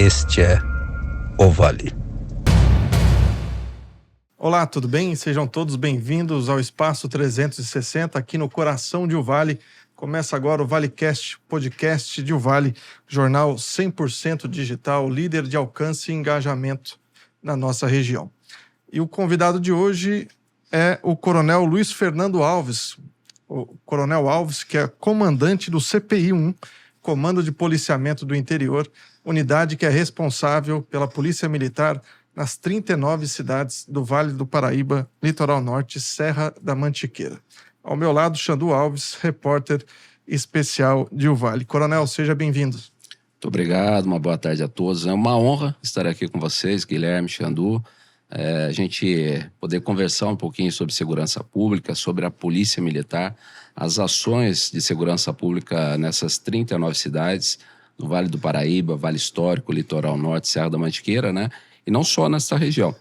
Este é o Vale. Olá, tudo bem? Sejam todos bem-vindos ao Espaço 360 aqui no coração de Uvalhe. Começa agora o ValeCast, podcast de Uvalhe, jornal 100% digital, líder de alcance e engajamento na nossa região. E o convidado de hoje é o Coronel Luiz Fernando Alves, o Coronel Alves, que é comandante do CPI-1, Comando de Policiamento do Interior, unidade que é responsável pela Polícia Militar nas 39 cidades do Vale do Paraíba, Litoral Norte e Serra da Mantiqueira. Ao meu lado, Xandu Alves, repórter especial de Uvalhe. Coronel, seja bem-vindo. Muito obrigado, uma boa tarde a todos. É uma honra estar aqui com vocês, Guilherme, Xandu. A gente poder conversar um pouquinho sobre segurança pública, sobre a Polícia Militar, as ações de segurança pública nessas 39 cidades, no Vale do Paraíba, Vale Histórico, Litoral Norte, Serra da Mantiqueira, né? E não só nessa região,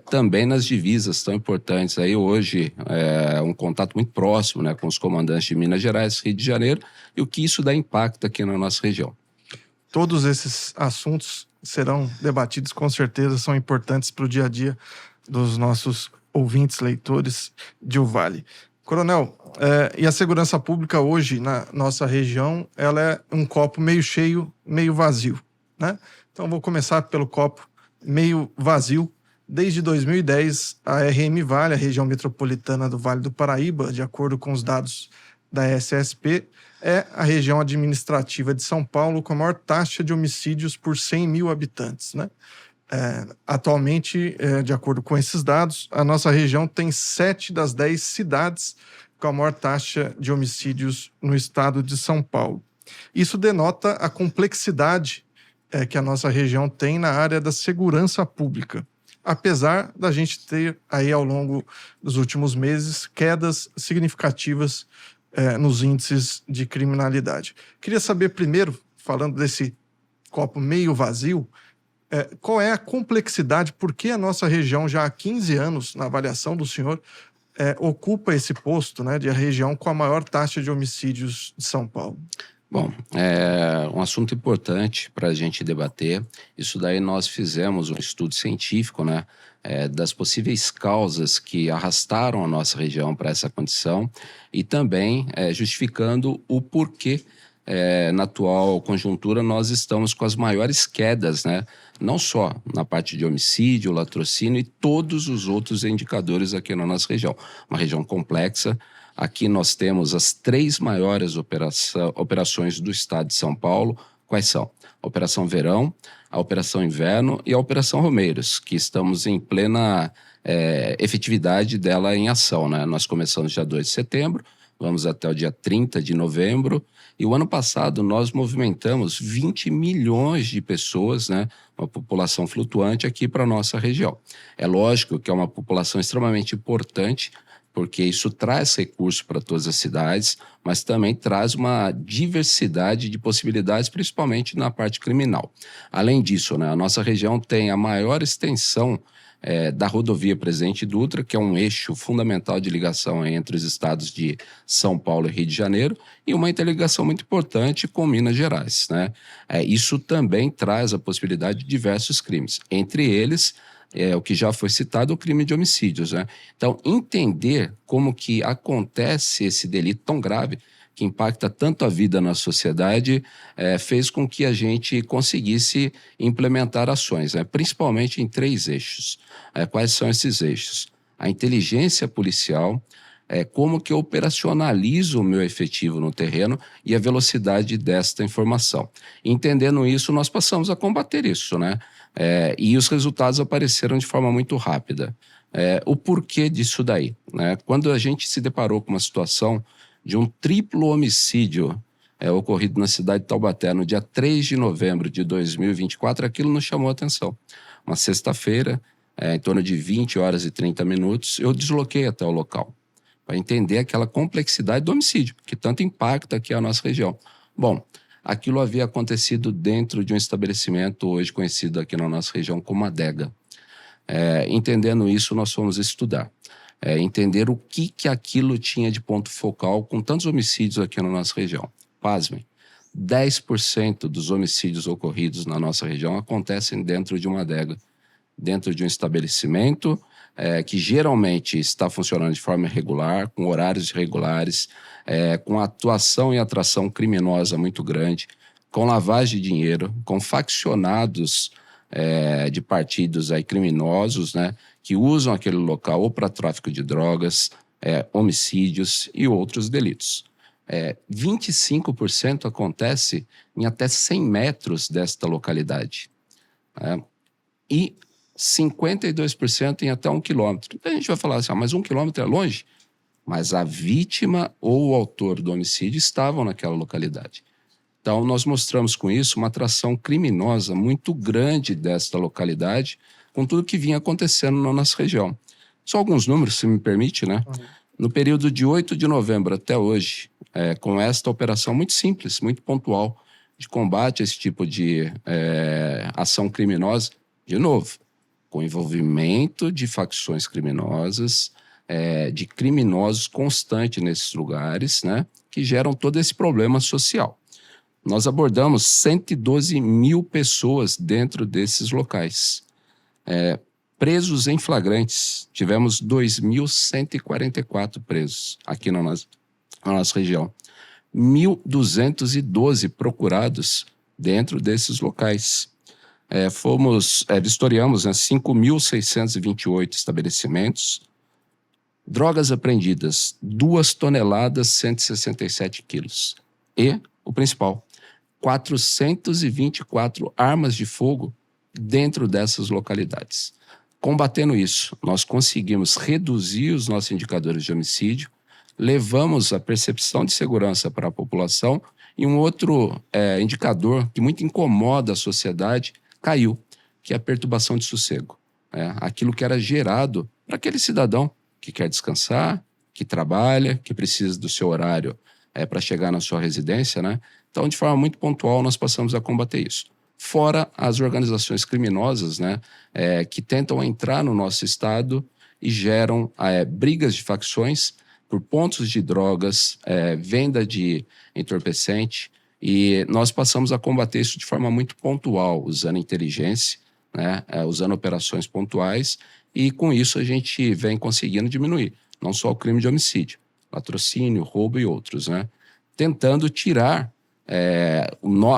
também nas divisas tão importantes. Aí hoje, um contato muito próximo, né, com os comandantes de Minas Gerais, Rio de Janeiro, e o que isso dá impacto aqui na nossa região. Todos esses assuntos serão debatidos, com certeza, são importantes para o dia a dia dos nossos ouvintes, leitores de Uvalhe. Coronel, e a segurança pública hoje na nossa região, ela é um copo meio cheio, meio vazio, né? Então vou começar pelo copo meio vazio. Desde 2010, a RM Vale, a região metropolitana do Vale do Paraíba, de acordo com os dados da SSP, é a região administrativa de São Paulo com a maior taxa de homicídios por 100 mil habitantes, né? Atualmente, de acordo com esses dados, a nossa região tem 7 das 10 cidades com a maior taxa de homicídios no estado de São Paulo. Isso denota a complexidade que a nossa região tem na área da segurança pública, apesar da gente ter aí ao longo dos últimos meses quedas significativas nos índices de criminalidade. Queria saber primeiro, falando desse copo meio vazio, qual é a complexidade, por que a nossa região já há 15 anos, na avaliação do senhor, ocupa esse posto, né, de a região com a maior taxa de homicídios de São Paulo? Bom, é um assunto importante para a gente debater. Isso daí nós fizemos um estudo científico, né, das possíveis causas que arrastaram a nossa região para essa condição e também justificando o porquê, na atual conjuntura, nós estamos com as maiores quedas, né, não só na parte de homicídio, latrocínio e todos os outros indicadores aqui na nossa região. Uma região complexa. Aqui nós temos as 3 maiores operações do estado de São Paulo. Quais são? A Operação Verão, a Operação Inverno e a Operação Romeiros, que estamos em plena efetividade dela em ação, né? Nós começamos dia 2 de setembro, vamos até o dia 30 de novembro, e o ano passado nós movimentamos 20 milhões de pessoas, né? Uma população flutuante aqui para a nossa região. É lógico que é uma população extremamente importante, porque isso traz recursos para todas as cidades, mas também traz uma diversidade de possibilidades, principalmente na parte criminal. Além disso, né, a nossa região tem a maior extensão da rodovia Presidente Dutra, que é um eixo fundamental de ligação entre os estados de São Paulo e Rio de Janeiro, e uma interligação muito importante com Minas Gerais, né? Isso também traz a possibilidade de diversos crimes, entre eles o que já foi citado, o crime de homicídios, né? Então, entender como que acontece esse delito tão grave, que impacta tanto a vida na sociedade, fez com que a gente conseguisse implementar ações, né? Principalmente em 3 eixos. Quais são esses eixos? A inteligência policial, como que eu operacionalizo o meu efetivo no terreno e a velocidade desta informação. Entendendo isso, nós passamos a combater isso, né? E os resultados apareceram de forma muito rápida. O porquê disso daí, né? Quando a gente se deparou com uma situação de um triplo homicídio ocorrido na cidade de Taubaté no dia 3 de novembro de 2024, aquilo nos chamou a atenção. Uma sexta-feira, em torno de 20 horas e 30 minutos, eu desloquei até o local para entender aquela complexidade do homicídio, que tanto impacta aqui a nossa região. Bom, aquilo havia acontecido dentro de um estabelecimento hoje conhecido aqui na nossa região como adega. Entendendo isso, nós fomos estudar. Entender o que aquilo tinha de ponto focal com tantos homicídios aqui na nossa região. Pasmem, 10% dos homicídios ocorridos na nossa região acontecem dentro de uma adega, dentro de um estabelecimento que geralmente está funcionando de forma irregular, com horários irregulares, com atuação e atração criminosa muito grande, com lavagem de dinheiro, com faccionados de partidos aí criminosos, né, que usam aquele local ou para tráfico de drogas, homicídios e outros delitos. 25% acontece em até 100 metros desta localidade. E 52% em até 1 quilômetro. Então a gente vai falar assim, mas 1 quilômetro é longe? Mas a vítima ou o autor do homicídio estavam naquela localidade. Então nós mostramos com isso uma atração criminosa muito grande desta localidade, com tudo que vinha acontecendo na nossa região. Só alguns números, se me permite, né? No período de 8 de novembro até hoje, com esta operação muito simples, muito pontual, de combate a esse tipo de ação criminosa, de novo, com envolvimento de facções criminosas, de criminosos constantes nesses lugares, né, que geram todo esse problema social. Nós abordamos 112 mil pessoas dentro desses locais. Presos em flagrantes, tivemos 2.144 presos aqui na nossa região. 1.212 procurados dentro desses locais. Vistoriamos 5.628 estabelecimentos. Drogas apreendidas, 2 toneladas, 167 quilos. E, o principal, 424 armas de fogo dentro dessas localidades. Combatendo isso, nós conseguimos reduzir os nossos indicadores de homicídio, levamos a percepção de segurança para a população e um outro indicador que muito incomoda a sociedade caiu, que é a perturbação de sossego. Aquilo que era gerado para aquele cidadão que quer descansar, que trabalha, que precisa do seu horário para chegar na sua residência, né? Então, de forma muito pontual, nós passamos a combater isso. Fora as organizações criminosas, né, que tentam entrar no nosso estado e geram brigas de facções por pontos de drogas, venda de entorpecente, e nós passamos a combater isso de forma muito pontual, usando inteligência, né, usando operações pontuais, e com isso a gente vem conseguindo diminuir, não só o crime de homicídio, latrocínio, roubo e outros, né, tentando tirar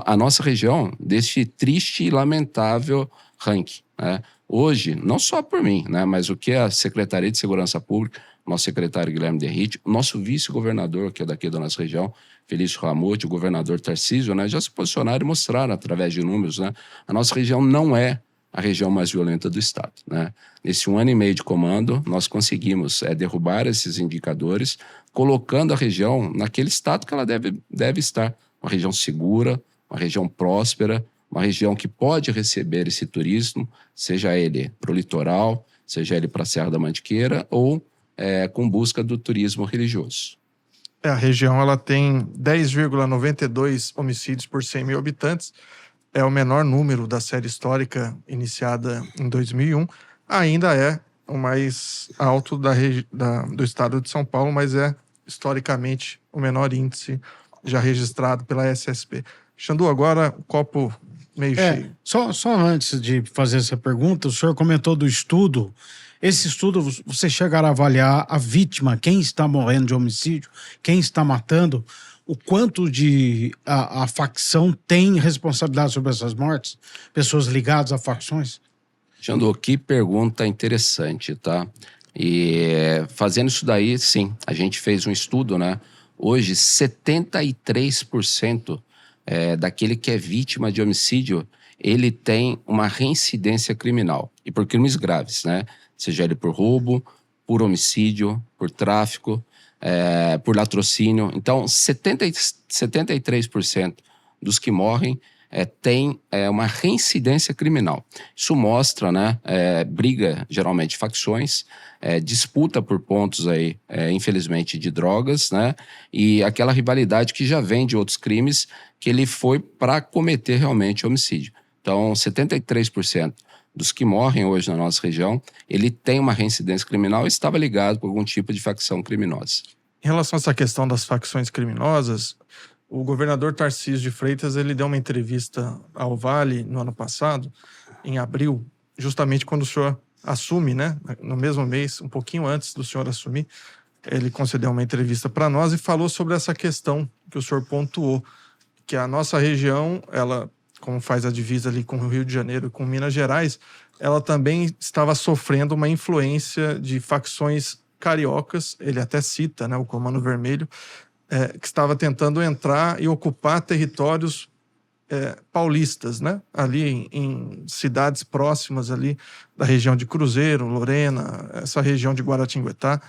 a nossa região deste triste e lamentável ranking, né? Hoje, não só por mim, né, mas o que a Secretaria de Segurança Pública, nosso secretário Guilherme Derrite, o nosso vice-governador, que é daqui da nossa região, Felício Ramute, o governador Tarcísio, né, já se posicionaram e mostraram através de números, né, a nossa região não é a região mais violenta do estado, né? Nesse 1 ano e meio de comando, nós conseguimos derrubar esses indicadores, colocando a região naquele estado que ela deve estar. Uma região segura, uma região próspera, uma região que pode receber esse turismo, seja ele para o litoral, seja ele para a Serra da Mantiqueira ou com busca do turismo religioso. A região ela tem 10,92 homicídios por 100 mil habitantes. É o menor número da série histórica iniciada em 2001. Ainda é o mais alto do estado de São Paulo, mas é historicamente o menor índice já registrado pela SSP. Xandu, agora o copo meio cheio. Só antes de fazer essa pergunta, o senhor comentou do estudo. Esse estudo, você chegar a avaliar a vítima, quem está morrendo de homicídio, quem está matando, o quanto a facção tem responsabilidade sobre essas mortes? Pessoas ligadas a facções? Xandu, que pergunta interessante, tá? E fazendo isso daí, sim, a gente fez um estudo, né? Hoje, 73% daquele que é vítima de homicídio, ele tem uma reincidência criminal. E por crimes graves, né? Seja ele por roubo, por homicídio, por tráfico, por latrocínio. Então, 73% dos que morrem tem uma reincidência criminal. Isso mostra, né, briga, geralmente, de facções, disputa por pontos aí, infelizmente, de drogas, né, e aquela rivalidade que já vem de outros crimes que ele foi para cometer realmente homicídio. Então, 73% dos que morrem hoje na nossa região, ele tem uma reincidência criminal e estava ligado com algum tipo de facção criminosa. Em relação a essa questão das facções criminosas, o governador Tarcísio de Freitas, ele deu uma entrevista ao Vale no ano passado, em abril, justamente quando o senhor assume, né? No mesmo mês, um pouquinho antes do senhor assumir, ele concedeu uma entrevista para nós e falou sobre essa questão que o senhor pontuou, que a nossa região, ela, como faz a divisa ali com o Rio de Janeiro e com Minas Gerais, ela também estava sofrendo uma influência de facções cariocas, ele até cita, né, o Comando Vermelho, que estava tentando entrar e ocupar territórios paulistas, né, ali em cidades próximas ali da região de Cruzeiro, Lorena, essa região de Guaratinguetá.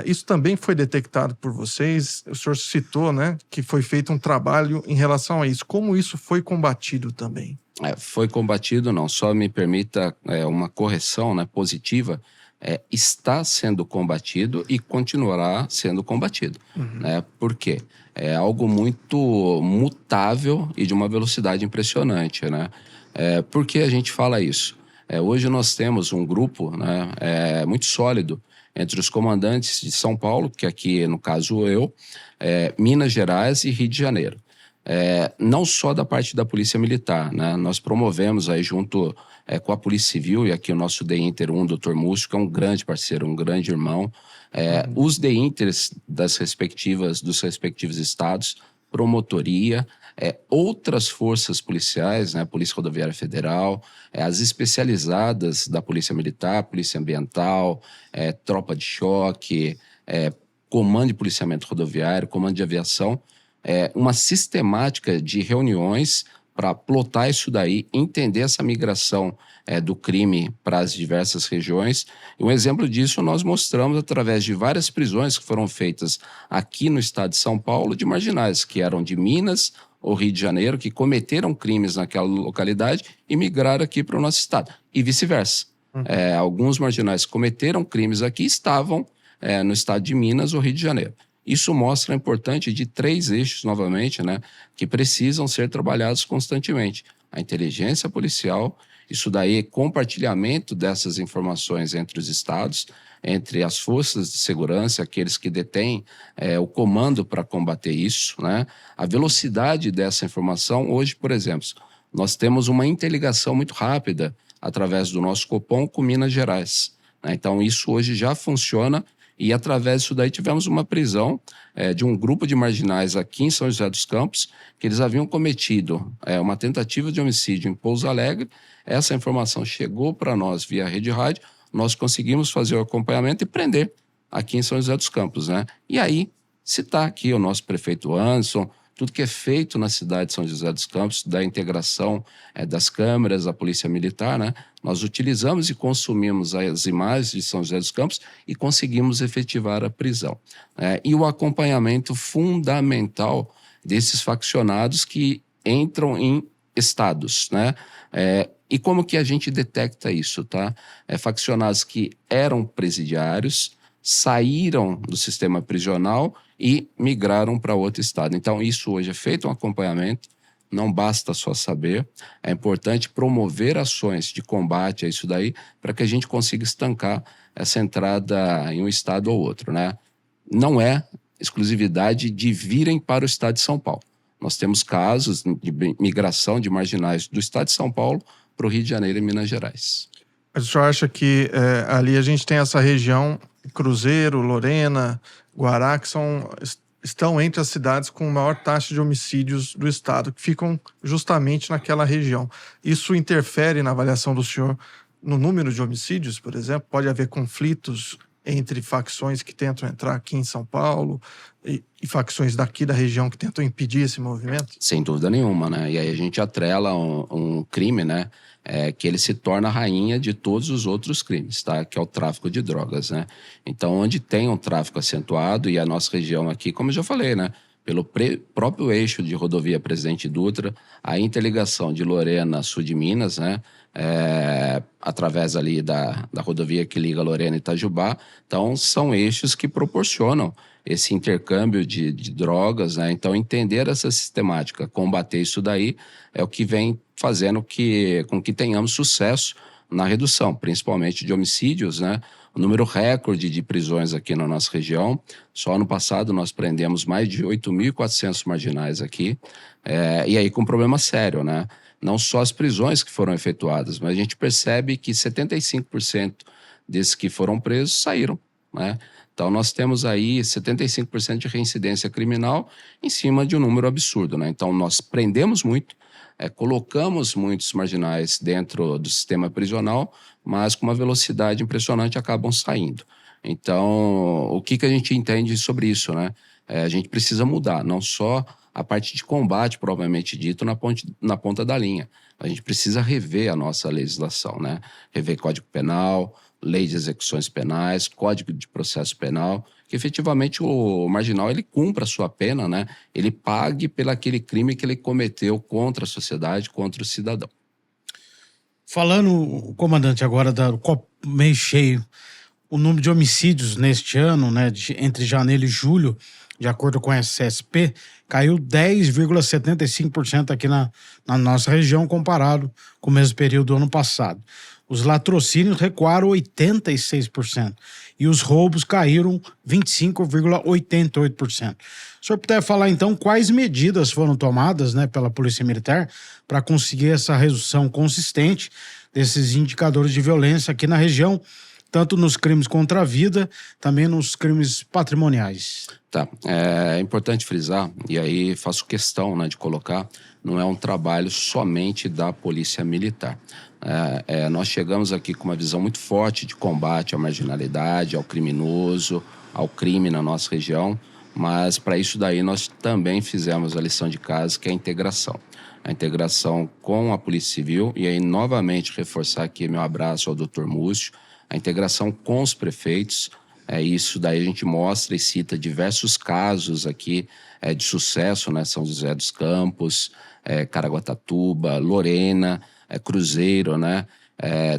Isso também foi detectado por vocês. O senhor citou, né, que foi feito um trabalho em relação a isso. Como isso foi combatido também? Foi combatido, não. Só me permita uma correção, né, positiva. Está sendo combatido e continuará sendo combatido. Né? Por quê? É algo muito mutável e de uma velocidade impressionante. Né? Por que a gente fala isso? Hoje nós temos um grupo, né, muito sólido entre os comandantes de São Paulo, que aqui, no caso eu, Minas Gerais e Rio de Janeiro. Não só da parte da Polícia Militar, né? Nós promovemos aí junto com a Polícia Civil, e aqui o nosso DINTER 1, Dr. Múcio, que é um grande parceiro, um grande irmão, os DINTERs dos respectivos estados, promotoria, outras forças policiais, né? Polícia Rodoviária Federal, as especializadas da Polícia Militar, Polícia Ambiental, Tropa de Choque, Comando de Policiamento Rodoviário, Comando de Aviação, uma sistemática de reuniões para plotar isso daí, entender essa migração do crime para as diversas regiões. E um exemplo disso nós mostramos através de várias prisões que foram feitas aqui no estado de São Paulo de marginais, que eram de Minas ou Rio de Janeiro, que cometeram crimes naquela localidade e migraram aqui para o nosso estado. E vice-versa. Alguns marginais que cometeram crimes aqui estavam no estado de Minas ou Rio de Janeiro. Isso mostra a importância de 3 eixos, novamente, né, que precisam ser trabalhados constantemente. A inteligência policial, isso daí, compartilhamento dessas informações entre os estados, entre as forças de segurança, aqueles que detêm o comando para combater isso, né? A velocidade dessa informação, hoje, por exemplo, nós temos uma interligação muito rápida através do nosso Copom com Minas Gerais. Né? Então, isso hoje já funciona. E através disso daí tivemos uma prisão de um grupo de marginais aqui em São José dos Campos, que eles haviam cometido uma tentativa de homicídio em Pouso Alegre. Essa informação chegou para nós via rede rádio, nós conseguimos fazer o acompanhamento e prender aqui em São José dos Campos. Né? E aí, citar aqui o nosso prefeito Anderson, tudo que é feito na cidade de São José dos Campos, da integração das câmeras, da Polícia Militar, né? Nós utilizamos e consumimos as imagens de São José dos Campos e conseguimos efetivar a prisão. E o acompanhamento fundamental desses faccionados que entram em estados, né? E como que a gente detecta isso, tá? Faccionados que eram presidiários, saíram do sistema prisional e migraram para outro estado. Então, isso hoje é feito um acompanhamento, não basta só saber, é importante promover ações de combate a isso daí para que a gente consiga estancar essa entrada em um estado ou outro, né? Não é exclusividade de virem para o estado de São Paulo. Nós temos casos de migração de marginais do estado de São Paulo para o Rio de Janeiro e Minas Gerais. Mas o senhor acha que ali a gente tem essa região, Cruzeiro, Lorena, Guará, que estão entre as cidades com maior taxa de homicídios do estado, que ficam justamente naquela região. Isso interfere na avaliação do senhor no número de homicídios, por exemplo? Pode haver conflitos entre facções que tentam entrar aqui em São Paulo e facções daqui da região que tentam impedir esse movimento? Sem dúvida nenhuma, né? E aí a gente atrela um crime, né? Que ele se torna a rainha de todos os outros crimes, tá? Que é o tráfico de drogas, né? Então, onde tem um tráfico acentuado, e a nossa região aqui, como eu já falei, né? Pelo próprio eixo de rodovia Presidente Dutra, a interligação de Lorena, sul de Minas, né? Através ali da rodovia que liga Lorena e Itajubá. Então, são eixos que proporcionam esse intercâmbio de drogas, né? Então, entender essa sistemática, combater isso daí, é o que vem fazendo com que tenhamos sucesso na redução, principalmente de homicídios, né? um número recorde de prisões aqui na nossa região. Só ano passado nós prendemos mais de 8.400 marginais aqui, e aí com um problema sério, né? Não só as prisões que foram efetuadas, mas a gente percebe que 75% desses que foram presos saíram, né? Então nós temos aí 75% de reincidência criminal em cima de um número absurdo, né? Então nós prendemos muito, colocamos muitos marginais dentro do sistema prisional, mas com uma velocidade impressionante acabam saindo. Então, o que a gente entende sobre isso, né? A gente precisa mudar, não só a parte de combate, propriamente dito, na ponta da linha. A gente precisa rever a nossa legislação, né? Rever Código Penal, Lei de Execuções Penais, Código de Processo Penal, que efetivamente o marginal ele cumpra a sua pena, né? Ele pague pelo aquele crime que ele cometeu contra a sociedade, contra o cidadão. Falando, comandante, agora do copo meio cheio, o número de homicídios neste ano, né, entre janeiro e julho, de acordo com a SSP, caiu 10,75% aqui na nossa região, comparado com o mesmo período do ano passado. Os latrocínios recuaram 86% e os roubos caíram 25,88%. O senhor puder falar, então, quais medidas foram tomadas, né, pela Polícia Militar para conseguir essa redução consistente desses indicadores de violência aqui na região, tanto nos crimes contra a vida, também nos crimes patrimoniais. Tá, é importante frisar, e aí faço questão, né, de colocar, não é um trabalho somente da Polícia Militar. Nós chegamos aqui com uma visão muito forte de combate à marginalidade, ao criminoso, ao crime na nossa região, mas para isso daí nós também fizemos a lição de casa, que é a integração. A integração com a Polícia Civil, e aí novamente reforçar aqui meu abraço ao Dr. Múcio, a integração com os prefeitos. Isso daí a gente mostra e cita diversos casos aqui de sucesso, né? São José dos Campos, Caraguatatuba, Lorena, Cruzeiro, né?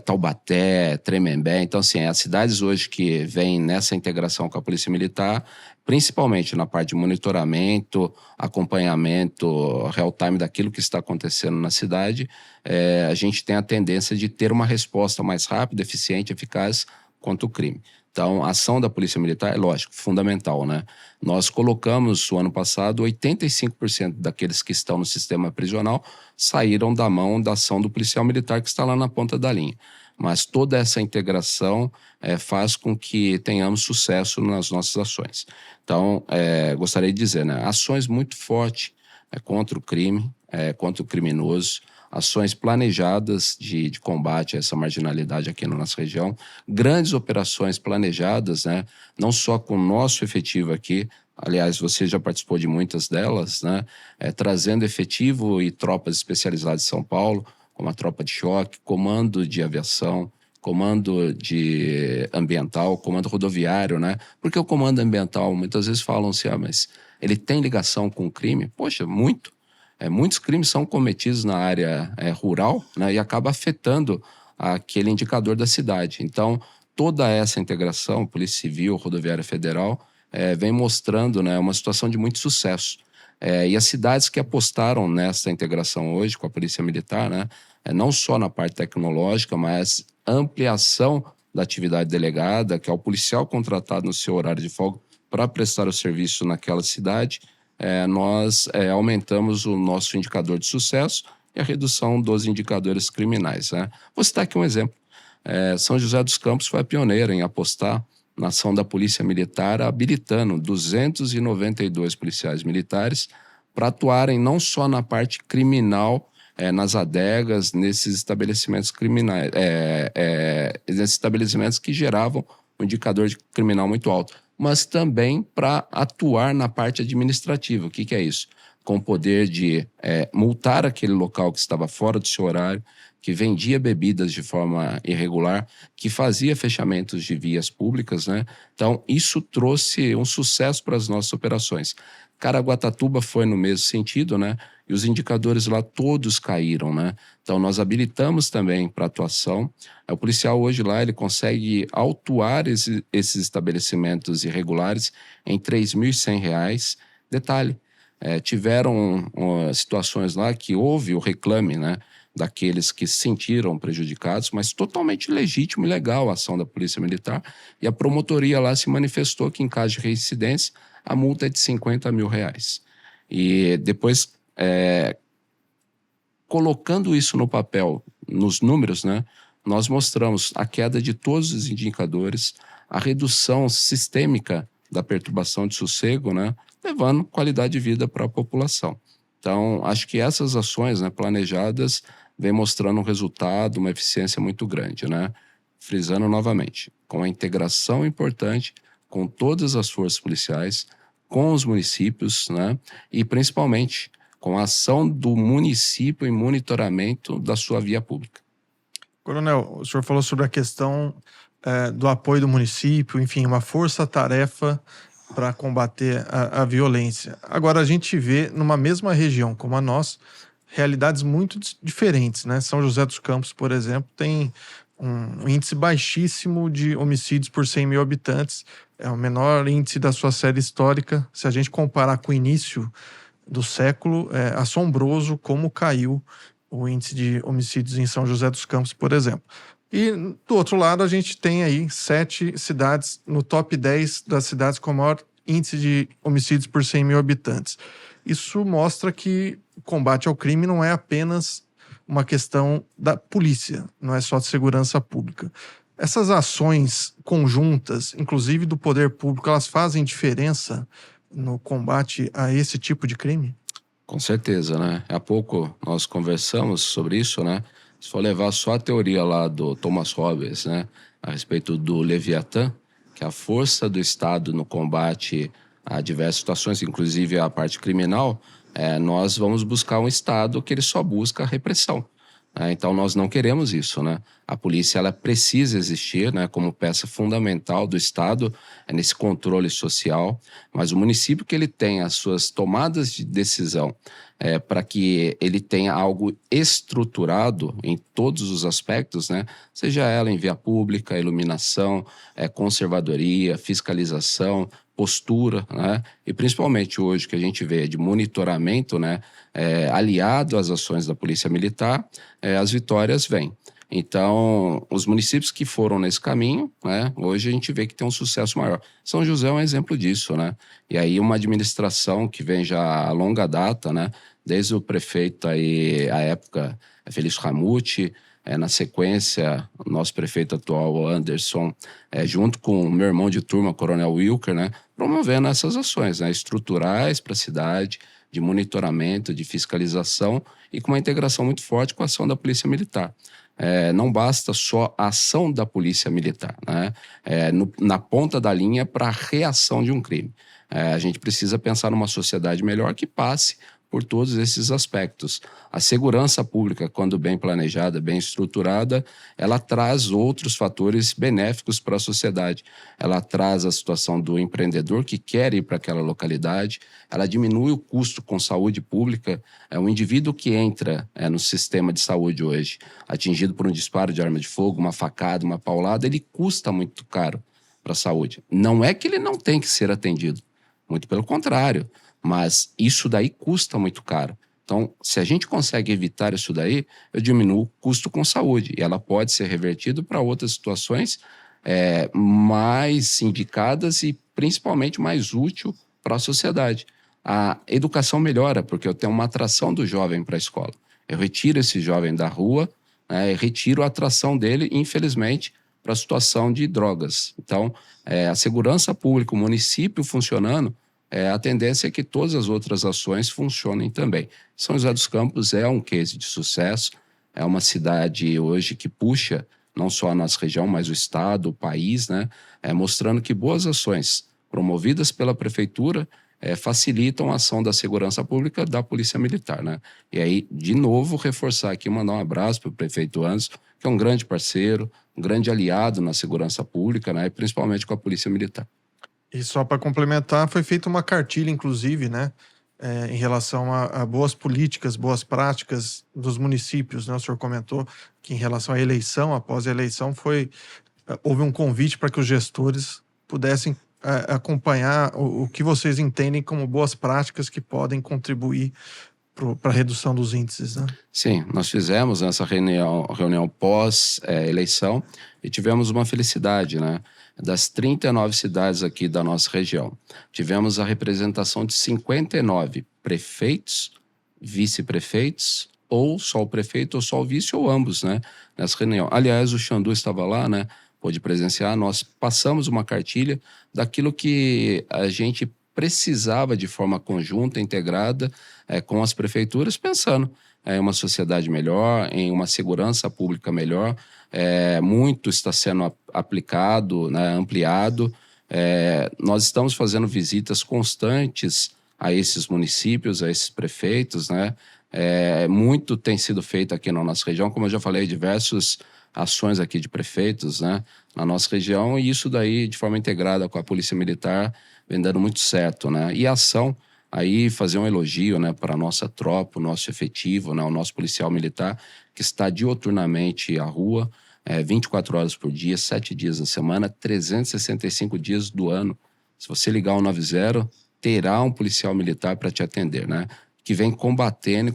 Taubaté, Tremembé. Então, assim, as cidades hoje que vêm nessa integração com a Polícia Militar, principalmente na parte de monitoramento, acompanhamento real-time daquilo que está acontecendo na cidade, a gente tem a tendência de ter uma resposta mais rápida, eficiente, eficaz contra o crime. Então, a ação da Polícia Militar é, lógico, fundamental, né? Nós colocamos, o ano passado, 85% daqueles que estão no sistema prisional saíram da mão da ação do policial militar que está lá na ponta da linha. Mas toda essa integração faz com que tenhamos sucesso nas nossas ações. Então, gostaria de dizer, né? Ações muito fortes contra o crime, contra o criminoso, ações planejadas de combate a essa marginalidade aqui na nossa região, grandes operações planejadas, né? Não só com o nosso efetivo aqui, aliás, você já participou de muitas delas, né? Trazendo efetivo e tropas especializadas de São Paulo, como a tropa de choque, comando de aviação, comando de ambiental, comando rodoviário, né? Porque o comando ambiental, muitas vezes falam assim, mas ele tem ligação com o crime? Poxa, muito. Muitos crimes são cometidos na área rural, né, e acaba afetando aquele indicador da cidade. Então, toda essa integração, Polícia Civil, Rodoviária Federal, vem mostrando, né, uma situação de muito sucesso. E as cidades que apostaram nessa integração hoje com a Polícia Militar, né, não só na parte tecnológica, mas ampliação da atividade delegada, que é o policial contratado no seu horário de folga para prestar o serviço naquela cidade, nós aumentamos o nosso indicador de sucesso e a redução dos indicadores criminais, né? Vou citar aqui um exemplo. São José dos Campos foi a pioneira em apostar na ação da Polícia Militar, habilitando 292 policiais militares para atuarem não só na parte criminal, nas adegas, nesses estabelecimentos criminais, nesses estabelecimentos que geravam um indicador criminal muito alto, mas também para atuar na parte administrativa. O que é isso? Com o poder de multar aquele local que estava fora do seu horário, que vendia bebidas de forma irregular, que fazia fechamentos de vias públicas, né? Então, isso trouxe um sucesso para as nossas operações. Caraguatatuba foi no mesmo sentido, né? E os indicadores lá todos caíram, né? Então, nós habilitamos também para atuação. O policial hoje lá, ele consegue autuar esses estabelecimentos irregulares em R$ 3.100. Detalhe, tiveram situações lá que houve o reclame, né, daqueles que se sentiram prejudicados, mas totalmente legítimo e legal a ação da Polícia Militar, e a promotoria lá se manifestou que em caso de reincidência a multa é de R$50 mil. E depois, colocando isso no papel, nos números, né, nós mostramos a queda de todos os indicadores, a redução sistêmica da perturbação de sossego, né, levando qualidade de vida para a população. Então, acho que essas ações, né, planejadas vem mostrando um resultado, uma eficiência muito grande, né? Frisando novamente, com a integração importante com todas as forças policiais, com os municípios, né? E principalmente com a ação do município em monitoramento da sua via pública. Coronel, o senhor falou sobre a questão do apoio do município, enfim, uma força-tarefa para combater a violência. Agora, a gente vê numa mesma região como a nossa, realidades muito diferentes, né? São José dos Campos, por exemplo, tem um índice baixíssimo de homicídios por 100 mil habitantes. É o menor índice da sua série histórica. Se a gente comparar com o início do século, é assombroso como caiu o índice de homicídios em São José dos Campos, por exemplo. E, do outro lado, a gente tem aí 7 cidades no top 10 das cidades com maior índice de homicídios por 100 mil habitantes. Isso mostra que o combate ao crime não é apenas uma questão da polícia, não é só de segurança pública. Essas ações conjuntas, inclusive do poder público, elas fazem diferença no combate a esse tipo de crime? Com certeza, né? Há pouco nós conversamos sobre isso, né? Se for levar só a teoria lá do Thomas Hobbes, né? A respeito do Leviatã, que a força do Estado no combate a diversas situações, inclusive a parte criminal, nós vamos buscar um Estado que ele só busca a repressão. Então, nós não queremos isso, né? A polícia, ela precisa existir, né, como peça fundamental do Estado nesse controle social, mas o município que ele tem as suas tomadas de decisão para que ele tenha algo estruturado em todos os aspectos, né? Seja ela em via pública, iluminação, conservadoria, fiscalização, postura, né? E principalmente hoje que a gente vê de monitoramento, né? Aliado às ações da Polícia Militar, as vitórias vêm. Então, os municípios que foram nesse caminho, né, hoje a gente vê que tem um sucesso maior. São José é um exemplo disso, né? E aí uma administração que vem já a longa data, né, desde o prefeito aí, à época, Felício Ramute, na sequência, o nosso prefeito atual, Anderson, junto com o meu irmão de turma, Coronel Wilker, né, promovendo essas ações, né, estruturais para a cidade, de monitoramento, de fiscalização e com uma integração muito forte com a ação da Polícia Militar. Não basta só a ação da Polícia Militar, né? Na ponta da linha para a reação de um crime. A gente precisa pensar numa sociedade melhor que passe por todos esses aspectos. A segurança pública, quando bem planejada, bem estruturada, ela traz outros fatores benéficos para a sociedade. Ela traz a situação do empreendedor que quer ir para aquela localidade, ela diminui o custo com saúde pública. O indivíduo que entra no sistema de saúde hoje, atingido por um disparo de arma de fogo, uma facada, uma paulada, ele custa muito caro para a saúde. Não é que ele não tem que ser atendido, muito pelo contrário, mas isso daí custa muito caro. Então, se a gente consegue evitar isso daí, eu diminuo o custo com saúde. E ela pode ser revertida para outras situações mais indicadas e principalmente mais útil para a sociedade. A educação melhora, porque eu tenho uma atração do jovem para a escola. Eu retiro esse jovem da rua, retiro a atração dele, infelizmente, para a situação de drogas. Então, a segurança pública, o município funcionando, a tendência é que todas as outras ações funcionem também. São José dos Campos é um case de sucesso, é uma cidade hoje que puxa não só a nossa região, mas o estado, o país, né? Mostrando que boas ações promovidas pela prefeitura facilitam a ação da segurança pública da Polícia Militar, né? E aí, de novo, reforçar aqui, mandar um abraço para o prefeito Anderson, que é um grande parceiro, um grande aliado na segurança pública, né? E principalmente com a Polícia Militar. E só para complementar, foi feita uma cartilha, inclusive, né, em relação a boas políticas, boas práticas dos municípios, né? O senhor comentou que em relação à eleição, após a eleição, houve um convite para que os gestores pudessem acompanhar o que vocês entendem como boas práticas que podem contribuir para a redução dos índices, né? Sim, nós fizemos essa reunião pós-eleição e tivemos uma felicidade, né? Das 39 cidades aqui da nossa região, tivemos a representação de 59 prefeitos, vice-prefeitos, ou só o prefeito, ou só o vice, ou ambos, né? Nessa reunião. Aliás, o Xandu estava lá, né? Pôde presenciar, nós passamos uma cartilha daquilo que a gente precisava de forma conjunta, integrada, com as prefeituras, pensando em uma sociedade melhor, em uma segurança pública melhor. Muito está sendo aplicado, né, ampliado. Nós estamos fazendo visitas constantes a esses municípios, a esses prefeitos, né? Muito tem sido feito aqui na nossa região, como eu já falei, diversas ações aqui de prefeitos, né, na nossa região, e isso daí de forma integrada com a Polícia Militar vem dando muito certo, né? E a ação aí, fazer um elogio, né, para a nossa tropa, o nosso efetivo, né, o nosso policial militar, que está diuturnamente à rua, 24 horas por dia, 7 dias da semana, 365 dias do ano. Se você ligar o 90, terá um policial militar para te atender, né? Que vem combatendo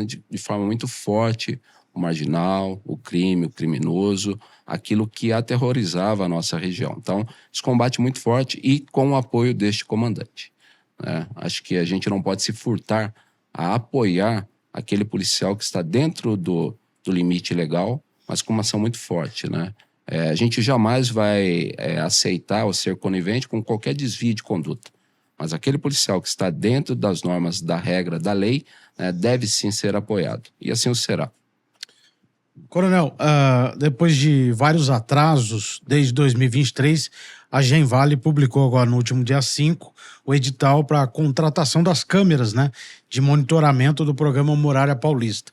de forma muito forte o marginal, o crime, o criminoso, aquilo que aterrorizava a nossa região. Então, esse combate muito forte e com o apoio deste comandante, né? Acho que a gente não pode se furtar a apoiar aquele policial que está dentro do limite legal, mas com uma ação muito forte, né? A gente jamais vai aceitar ou ser conivente com qualquer desvio de conduta. Mas aquele policial que está dentro das normas, da regra, da lei, deve sim ser apoiado. E assim o será. Coronel, depois de vários atrasos, desde 2023, a Genvale publicou agora no último dia 5 o edital para a contratação das câmeras, né, de monitoramento do programa Muralha Paulista.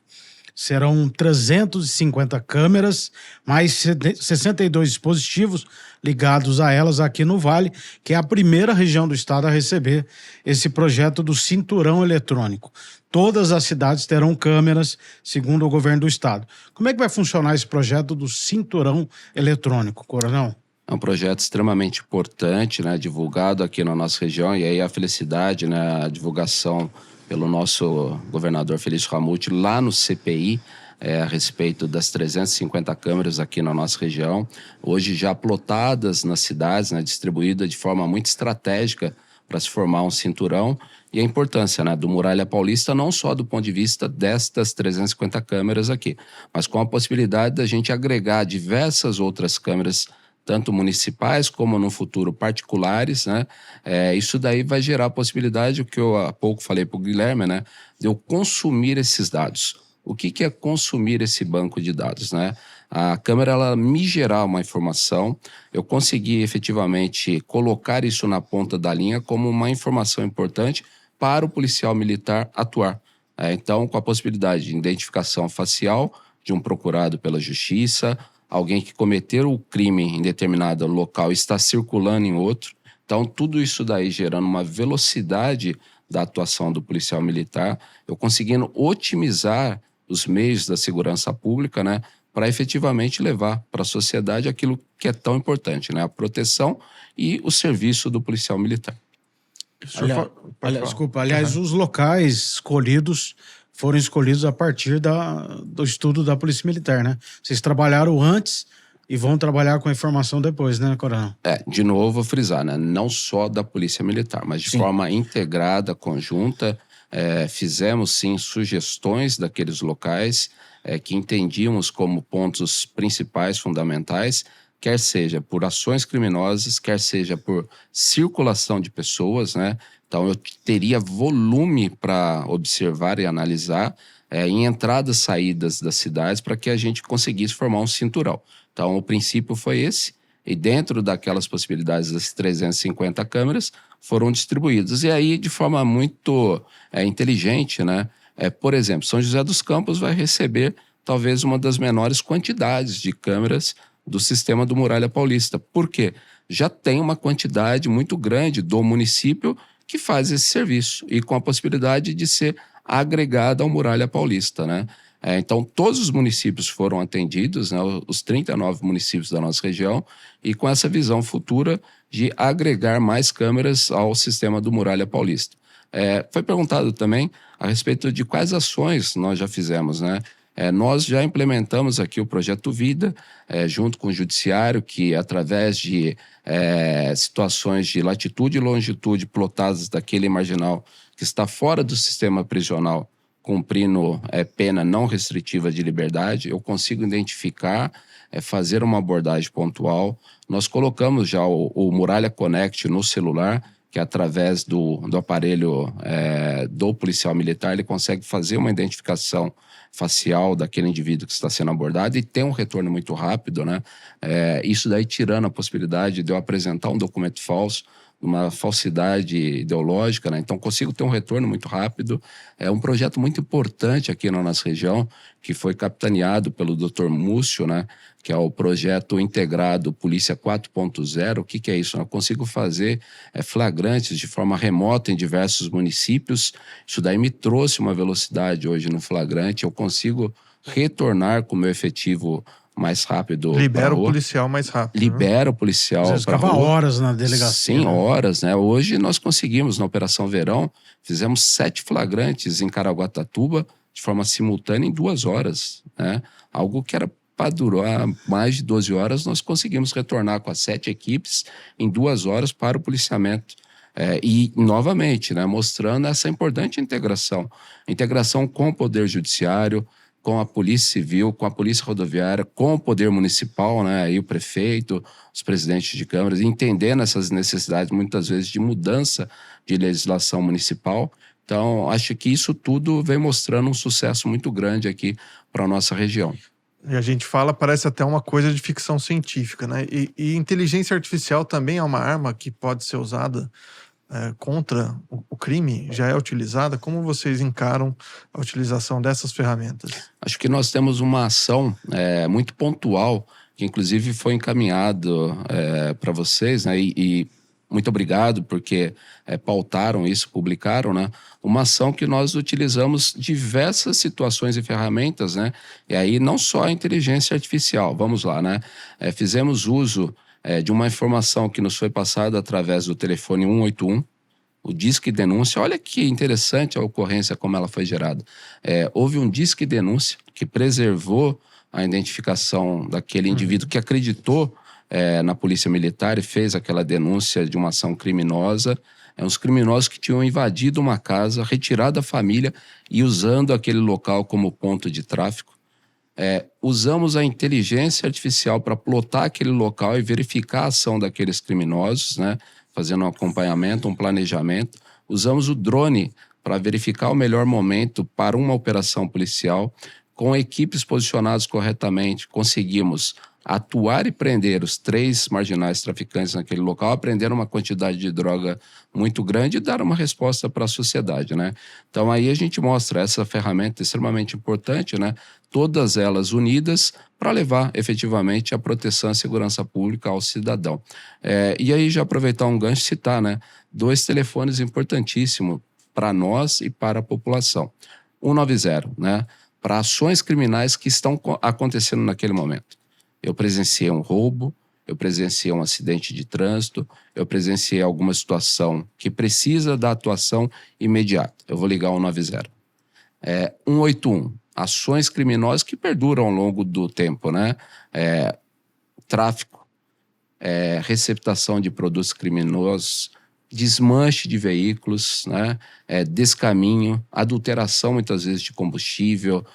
Serão 350 câmeras, mais 62 dispositivos ligados a elas aqui no Vale, que é a primeira região do estado a receber esse projeto do cinturão eletrônico. Todas as cidades terão câmeras, segundo o governo do estado. Como é que vai funcionar esse projeto do cinturão eletrônico, Coronel? É um projeto extremamente importante, né, divulgado aqui na nossa região, e aí a felicidade, né, a divulgação pelo nosso governador Felício Ramute lá no CPI, a respeito das 350 câmeras aqui na nossa região, hoje já plotadas nas cidades, né, distribuídas de forma muito estratégica para se formar um cinturão, e a importância, né, do Muralha Paulista, não só do ponto de vista destas 350 câmeras aqui, mas com a possibilidade da gente agregar diversas outras câmeras, tanto municipais como no futuro particulares, né? Isso daí vai gerar a possibilidade, o que eu há pouco falei para o Guilherme, né, de eu consumir esses dados. O que é consumir esse banco de dados, né? A câmera, ela me gerar uma informação, eu consegui efetivamente colocar isso na ponta da linha como uma informação importante para o policial militar atuar. Então, com a possibilidade de identificação facial de um procurado pela justiça, alguém que cometeu o crime em determinado local e está circulando em outro. Então, tudo isso daí gerando uma velocidade da atuação do policial militar, eu conseguindo otimizar os meios da segurança pública, né, para efetivamente levar para a sociedade aquilo que é tão importante, né, a proteção e o serviço do policial militar. Aliás, os locais escolhidos foram escolhidos a partir do estudo da Polícia Militar, né? Vocês trabalharam antes e vão trabalhar com a informação depois, né, Coronel? De novo, vou frisar, né? Não só da Polícia Militar, mas de forma integrada, conjunta. Fizemos, sim, sugestões daqueles locais que entendíamos como pontos principais, fundamentais, quer seja por ações criminosas, quer seja por circulação de pessoas, né? Então, eu teria volume para observar e analisar em entradas e saídas das cidades para que a gente conseguisse formar um cinturão. Então, o princípio foi esse, e dentro daquelas possibilidades das 350 câmeras foram distribuídas. E aí, de forma muito inteligente, né? Por exemplo, São José dos Campos vai receber talvez uma das menores quantidades de câmeras do sistema do Muralha Paulista. Por quê? Já tem uma quantidade muito grande do município que faz esse serviço e com a possibilidade de ser agregada ao Muralha Paulista, né? Então, todos os municípios foram atendidos, né, os 39 municípios da nossa região, e com essa visão futura de agregar mais câmeras ao sistema do Muralha Paulista. Foi perguntado também a respeito de quais ações nós já fizemos, né? Nós já implementamos aqui o Projeto Vida, junto com o Judiciário, que através de situações de latitude e longitude plotadas daquele marginal que está fora do sistema prisional, cumprindo pena não restritiva de liberdade, eu consigo identificar, fazer uma abordagem pontual. Nós colocamos já o Muralha Connect no celular, que através do aparelho do policial militar, ele consegue fazer uma identificação facial daquele indivíduo que está sendo abordado e tem um retorno muito rápido, né? Isso daí tirando a possibilidade de eu apresentar um documento falso, uma falsidade ideológica, né? Então consigo ter um retorno muito rápido. É um projeto muito importante aqui na nossa região, que foi capitaneado pelo Dr. Múcio, né? Que é o projeto integrado Polícia 4.0. O que é isso? Eu consigo fazer flagrantes de forma remota em diversos municípios. Isso daí me trouxe uma velocidade hoje no flagrante. Eu consigo retornar com o meu efetivo mais rápido. Libera o policial mais rápido. Libera o policial. Você ficava horas na delegacia. Sim, horas, né? Hoje nós conseguimos, na Operação Verão, fizemos 7 flagrantes em Caraguatatuba de forma simultânea em 2 horas, né? Algo que era para durar mais de 12 horas, nós conseguimos retornar com as 7 equipes em 2 horas para o policiamento. E, novamente, né, mostrando essa importante integração com o Poder Judiciário, com a Polícia Civil, com a Polícia Rodoviária, com o Poder Municipal, né, aí o prefeito, os presidentes de câmaras, entendendo essas necessidades, muitas vezes, de mudança de legislação municipal. Então, acho que isso tudo vem mostrando um sucesso muito grande aqui para a nossa região. E a gente fala, parece até uma coisa de ficção científica, né? E inteligência artificial também é uma arma que pode ser usada contra o crime, já é utilizada. Como vocês encaram a utilização dessas ferramentas? Acho que nós temos uma ação muito pontual, que inclusive foi encaminhado para vocês, né? E muito obrigado, porque pautaram isso, publicaram, né? Uma ação que nós utilizamos diversas situações e ferramentas, né? E aí não só a inteligência artificial, vamos lá, né? Fizemos uso de uma informação que nos foi passada através do telefone 181, o Disque Denúncia. Olha que interessante a ocorrência, como ela foi gerada. Houve um Disque Denúncia que preservou a identificação daquele indivíduo que acreditou na Polícia Militar e fez aquela denúncia de uma ação criminosa. Uns criminosos que tinham invadido uma casa, retirado a família e usando aquele local como ponto de tráfico. Usamos a inteligência artificial para plotar aquele local e verificar a ação daqueles criminosos, né? Fazendo um acompanhamento, um planejamento. Usamos o drone para verificar o melhor momento para uma operação policial. Com equipes posicionadas corretamente, conseguimos atuar e prender os 3 marginais traficantes naquele local, apreender uma quantidade de droga muito grande e dar uma resposta para a sociedade, né? Então aí a gente mostra essa ferramenta extremamente importante, né? Todas elas unidas para levar efetivamente a proteção e segurança pública ao cidadão. E aí já aproveitar um gancho e citar, né? 2 telefones importantíssimos para nós e para a população. 190, né? Para ações criminais que estão acontecendo naquele momento. Eu presenciei um roubo, eu presenciei um acidente de trânsito, eu presenciei alguma situação que precisa da atuação imediata. Eu vou ligar o 190. 181, ações criminosas que perduram ao longo do tempo, né? Tráfico, receptação de produtos criminosos, desmanche de veículos, né? Descaminho, adulteração muitas vezes de combustível,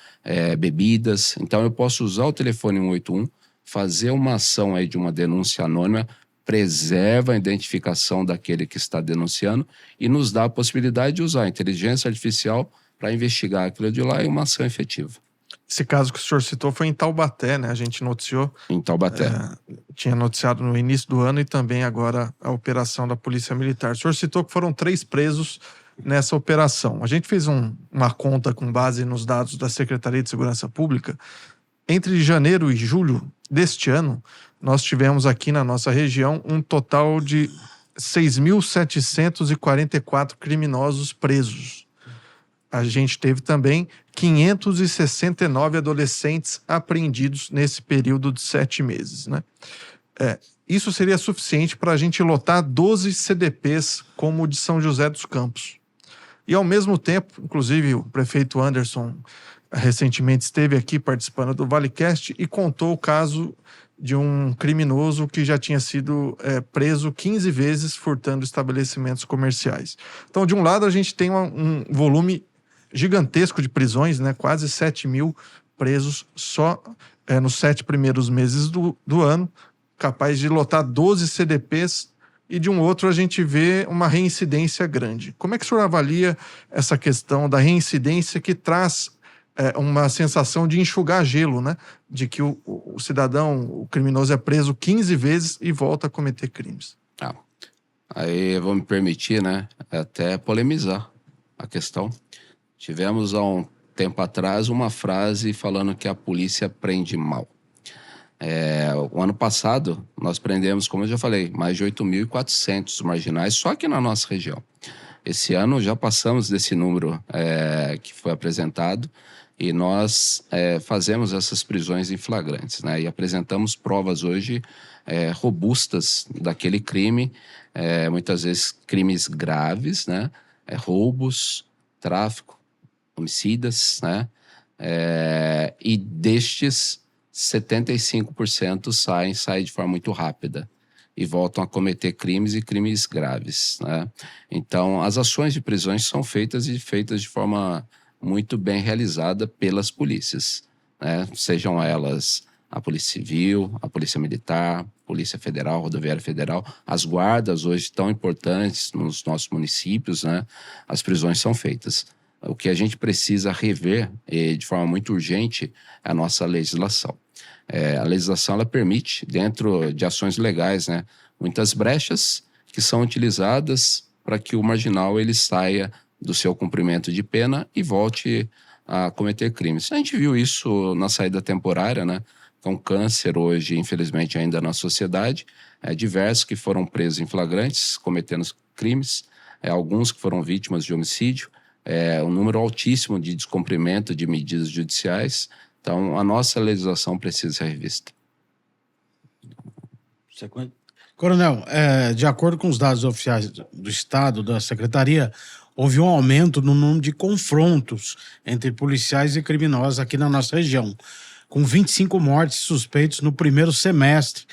bebidas. Então eu posso usar o telefone 181, fazer uma ação aí de uma denúncia anônima, preserva a identificação daquele que está denunciando e nos dá a possibilidade de usar a inteligência artificial para investigar aquilo de lá e uma ação efetiva. Esse caso que o senhor citou foi em Taubaté, né? A gente noticiou. Em Taubaté. Tinha noticiado no início do ano e também agora a operação da Polícia Militar. O senhor citou que foram 3 presos nessa operação. A gente fez uma conta com base nos dados da Secretaria de Segurança Pública. Entre janeiro e julho deste ano, nós tivemos aqui na nossa região um total de 6.744 criminosos presos. A gente teve também 569 adolescentes apreendidos nesse período de 7 meses, né? Isso seria suficiente para a gente lotar 12 CDPs como o de São José dos Campos. E, ao mesmo tempo, inclusive, o prefeito Anderson recentemente esteve aqui participando do ValeCast e contou o caso de um criminoso que já tinha sido preso 15 vezes furtando estabelecimentos comerciais. Então, de um lado, a gente tem um volume gigantesco de prisões, né? Quase 7 mil presos só nos 7 primeiros meses do ano, capaz de lotar 12 CDPs, e de um outro a gente vê uma reincidência grande. Como é que o senhor avalia essa questão da reincidência que traz uma sensação de enxugar gelo, né? De que o cidadão, o criminoso é preso 15 vezes e volta a cometer crimes? Aí eu vou me permitir, né, até polemizar a questão. Tivemos há um tempo atrás uma frase falando que a polícia prende mal. O ano passado, nós prendemos, como eu já falei, mais de 8.400 marginais só aqui na nossa região. Esse ano já passamos desse número que foi apresentado e nós fazemos essas prisões em flagrantes, né? E apresentamos provas hoje robustas daquele crime, muitas vezes crimes graves, né? Roubos, tráfico, homicidas, né? E destes 75% saem de forma muito rápida e voltam a cometer crimes e crimes graves, né? Então, as ações de prisões são feitas de forma muito bem realizada pelas polícias, né? Sejam elas a Polícia Civil, a Polícia Militar, Polícia Federal, Rodoviária Federal, as guardas hoje tão importantes nos nossos municípios, né? As prisões são feitas. O que a gente precisa rever de forma muito urgente é a nossa legislação. A legislação ela permite, dentro de ações legais, né, muitas brechas que são utilizadas para que o marginal ele saia do seu cumprimento de pena e volte a cometer crimes. A gente viu isso na saída temporária, né? É um câncer hoje, infelizmente, ainda na sociedade. Diversos que foram presos em flagrantes, cometendo crimes, alguns que foram vítimas de homicídio, um número altíssimo de descumprimento de medidas judiciais. Então, a nossa legislação precisa ser revista. Coronel, de acordo com os dados oficiais do Estado, da Secretaria, houve um aumento no número de confrontos entre policiais e criminosos aqui na nossa região, com 25 mortes suspeitos no primeiro semestre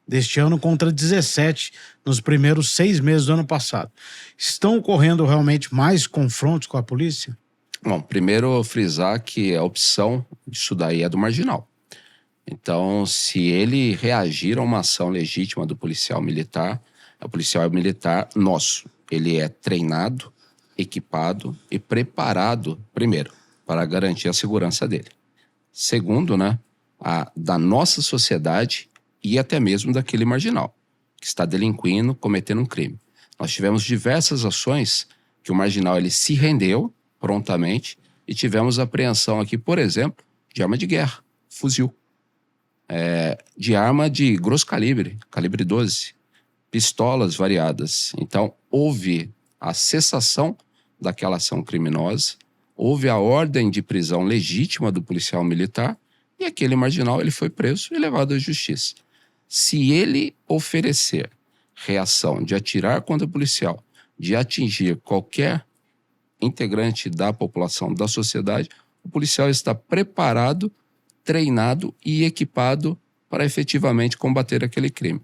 deste ano contra 17 nos primeiros 6 meses do ano passado. Estão ocorrendo realmente mais confrontos com a polícia? Bom, primeiro frisar que a opção disso daí é do marginal. Então, se ele reagir a uma ação legítima do policial militar, o policial militar nosso, ele é treinado, equipado e preparado, primeiro, para garantir a segurança dele. Segundo, né, da nossa sociedade e até mesmo daquele marginal que está delinquindo, cometendo um crime. Nós tivemos diversas ações que o marginal ele se rendeu prontamente e tivemos apreensão aqui, por exemplo, de arma de guerra, fuzil, de arma de grosso calibre, calibre 12, pistolas variadas. Então, houve a cessação daquela ação criminosa, houve a ordem de prisão legítima do policial militar e aquele marginal ele foi preso e levado à justiça. Se ele oferecer reação de atirar contra o policial, de atingir qualquer integrante da população, da sociedade, o policial está preparado, treinado e equipado para efetivamente combater aquele crime.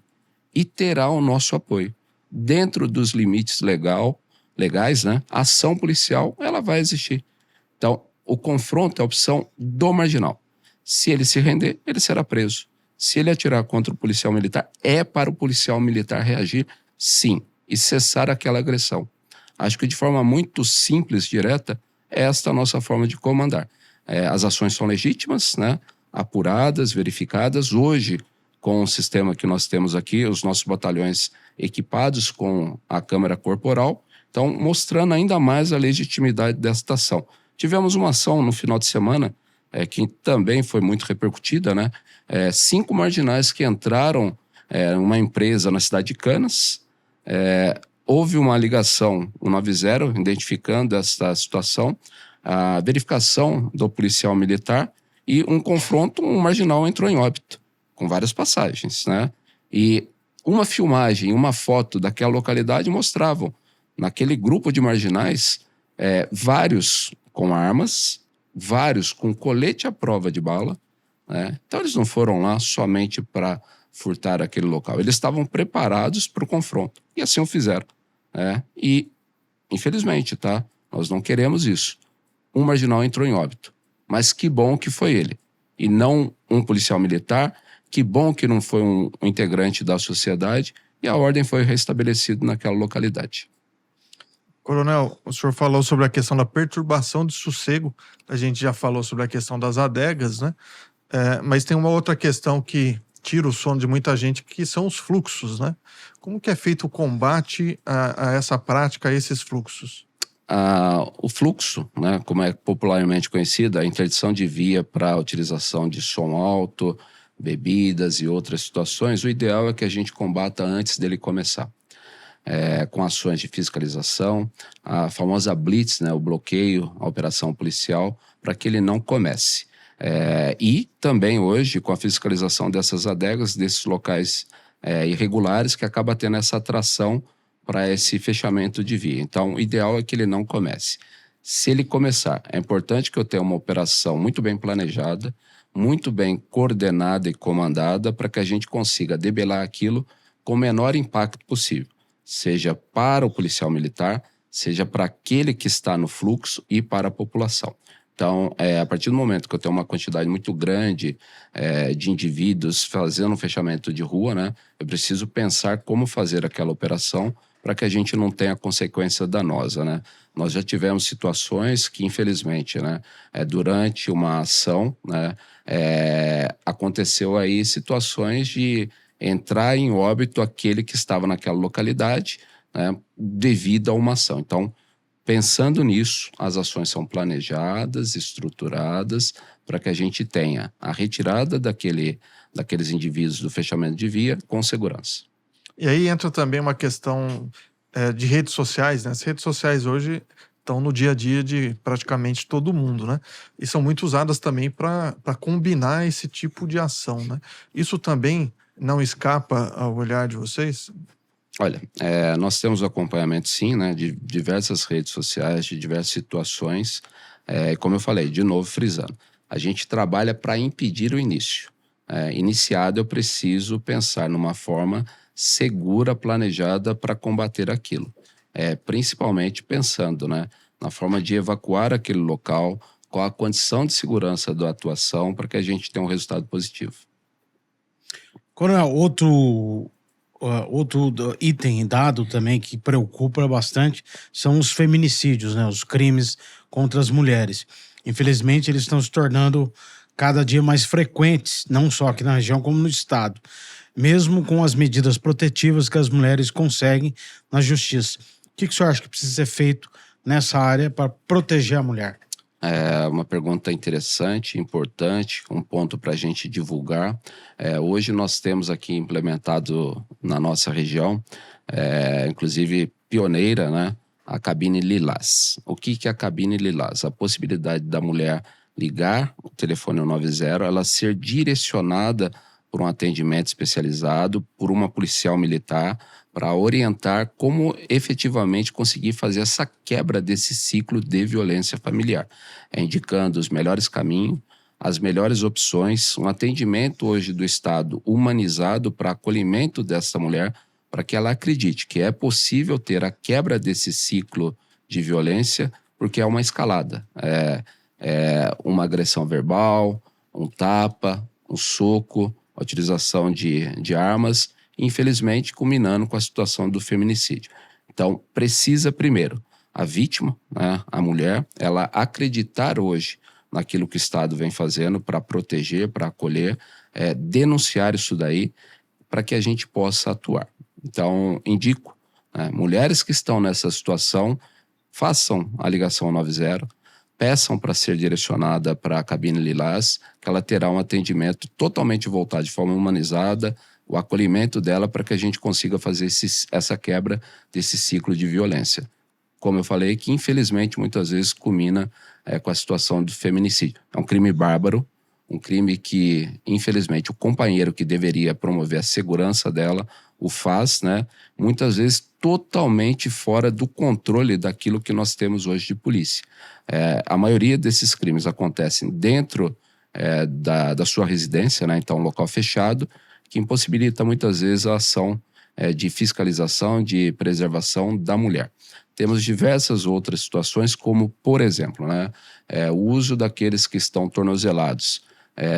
E terá o nosso apoio. Dentro dos limites legais, né, a ação policial ela vai existir. Então, o confronto é a opção do marginal. Se ele se render, ele será preso. Se ele atirar contra o policial militar, é para o policial militar reagir, sim, e cessar aquela agressão. Acho que de forma muito simples, direta, esta é a nossa forma de comandar. As ações são legítimas, né? Apuradas, verificadas. Hoje, com o sistema que nós temos aqui, os nossos batalhões equipados com a câmera corporal, então mostrando ainda mais a legitimidade desta ação. Tivemos uma ação no final de semana, que também foi muito repercutida, né? 5 marginais que entraram numa empresa na cidade de Canas. Houve uma ligação 190, identificando essa situação, a verificação do policial militar e um confronto, um marginal entrou em óbito, com várias passagens, né? E uma filmagem, uma foto daquela localidade mostravam, naquele grupo de marginais, vários com armas, vários com colete à prova de bala, né? Então eles não foram lá somente para furtar aquele local. Eles estavam preparados para o confronto. E assim o fizeram, né? E, infelizmente, tá? Nós não queremos isso. Um marginal entrou em óbito. Mas que bom que foi ele. E não um policial militar. Que bom que não foi um integrante da sociedade. E a ordem foi restabelecida naquela localidade. Coronel, o senhor falou sobre a questão da perturbação de sossego. A gente já falou sobre a questão das adegas, né? Mas tem uma outra questão que tira o sono de muita gente, que são os fluxos, né? Como que é feito o combate a essa prática, a esses fluxos? O fluxo, né, como é popularmente conhecido, a interdição de via para a utilização de som alto, bebidas e outras situações, o ideal é que a gente combata antes dele começar. Com ações de fiscalização, a famosa blitz, né, o bloqueio, a operação policial, para que ele não comece. E também hoje, com a fiscalização dessas adegas, desses locais irregulares, que acaba tendo essa atração para esse fechamento de via. Então, o ideal é que ele não comece. Se ele começar, é importante que eu tenha uma operação muito bem planejada, muito bem coordenada e comandada, para que a gente consiga debelar aquilo com o menor impacto possível, seja para o policial militar, seja para aquele que está no fluxo e para a população. Então, a partir do momento que eu tenho uma quantidade muito grande de indivíduos fazendo um fechamento de rua, né, eu preciso pensar como fazer aquela operação para que a gente não tenha consequência danosa, né? Nós já tivemos situações que, infelizmente, né, durante uma ação, né, aconteceu aí situações de entrar em óbito aquele que estava naquela localidade, né, devido a uma ação. Então, pensando nisso, as ações são planejadas, estruturadas, para que a gente tenha a retirada daqueles indivíduos do fechamento de via com segurança. E aí entra também uma questão de redes sociais, né? As redes sociais hoje estão no dia a dia de praticamente todo mundo, né? E são muito usadas também para combinar esse tipo de ação, né? Isso também não escapa ao olhar de vocês? Olha, nós temos acompanhamento, sim, né, de diversas redes sociais, de diversas situações. Como eu falei, de novo frisando, a gente trabalha para impedir o início. Iniciado, eu preciso pensar numa forma segura, planejada para combater aquilo. Principalmente pensando, né, na forma de evacuar aquele local, qual a condição de segurança da atuação para que a gente tenha um resultado positivo. Coronel, outro item dado também que preocupa bastante são os feminicídios, né? Os crimes contra as mulheres. Infelizmente, eles estão se tornando cada dia mais frequentes, não só aqui na região, como no estado. Mesmo com as medidas protetivas que as mulheres conseguem na justiça. O que o senhor acha que precisa ser feito nessa área para proteger a mulher? É uma pergunta interessante, importante, um ponto para a gente divulgar. Hoje nós temos aqui implementado na nossa região, inclusive pioneira, né, a cabine Lilás. O que é a cabine Lilás? A possibilidade da mulher ligar o telefone 190, ela ser direcionada por um atendimento especializado, por uma policial militar, para orientar como efetivamente conseguir fazer essa quebra desse ciclo de violência familiar, indicando os melhores caminhos, as melhores opções, um atendimento hoje do Estado humanizado para acolhimento dessa mulher, para que ela acredite que é possível ter a quebra desse ciclo de violência, porque é uma escalada, uma agressão verbal, um tapa, um soco, a utilização de armas, infelizmente culminando com a situação do feminicídio. Então, precisa primeiro a vítima, né, a mulher, ela acreditar hoje naquilo que o Estado vem fazendo para proteger, para acolher, denunciar isso daí, para que a gente possa atuar. Então, indico, né, mulheres que estão nessa situação, façam a ligação 90, peçam para ser direcionada para a cabine Lilás, que ela terá um atendimento totalmente voltado de forma humanizada, o acolhimento dela para que a gente consiga fazer essa quebra desse ciclo de violência. Como eu falei, que infelizmente muitas vezes culmina com a situação do feminicídio. É um crime bárbaro, um crime que infelizmente o companheiro que deveria promover a segurança dela o faz, né? Muitas vezes totalmente fora do controle daquilo que nós temos hoje de polícia. A maioria desses crimes acontecem dentro da sua residência, né? Então, um local fechado, que impossibilita muitas vezes a ação de fiscalização, de preservação da mulher. Temos diversas outras situações, como, por exemplo, né, o uso daqueles que estão tornozelados.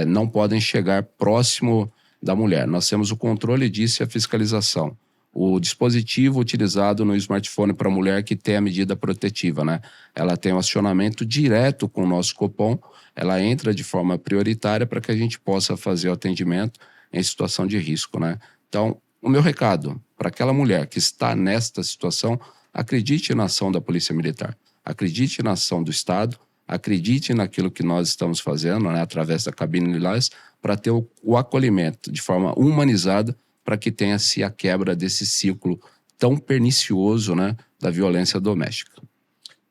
Não podem chegar próximo da mulher. Nós temos o controle disso e a fiscalização. O dispositivo utilizado no smartphone para a mulher que tem a medida protetiva, né? Ela tem um acionamento direto com o nosso Copom, ela entra de forma prioritária para que a gente possa fazer o atendimento em situação de risco, né? Então, o meu recado para aquela mulher que está nesta situação, acredite na ação da Polícia Militar, acredite na ação do Estado, acredite naquilo que nós estamos fazendo, né, através da cabine Lilás, para ter o acolhimento de forma humanizada, para que tenha-se a quebra desse ciclo tão pernicioso, né, da violência doméstica.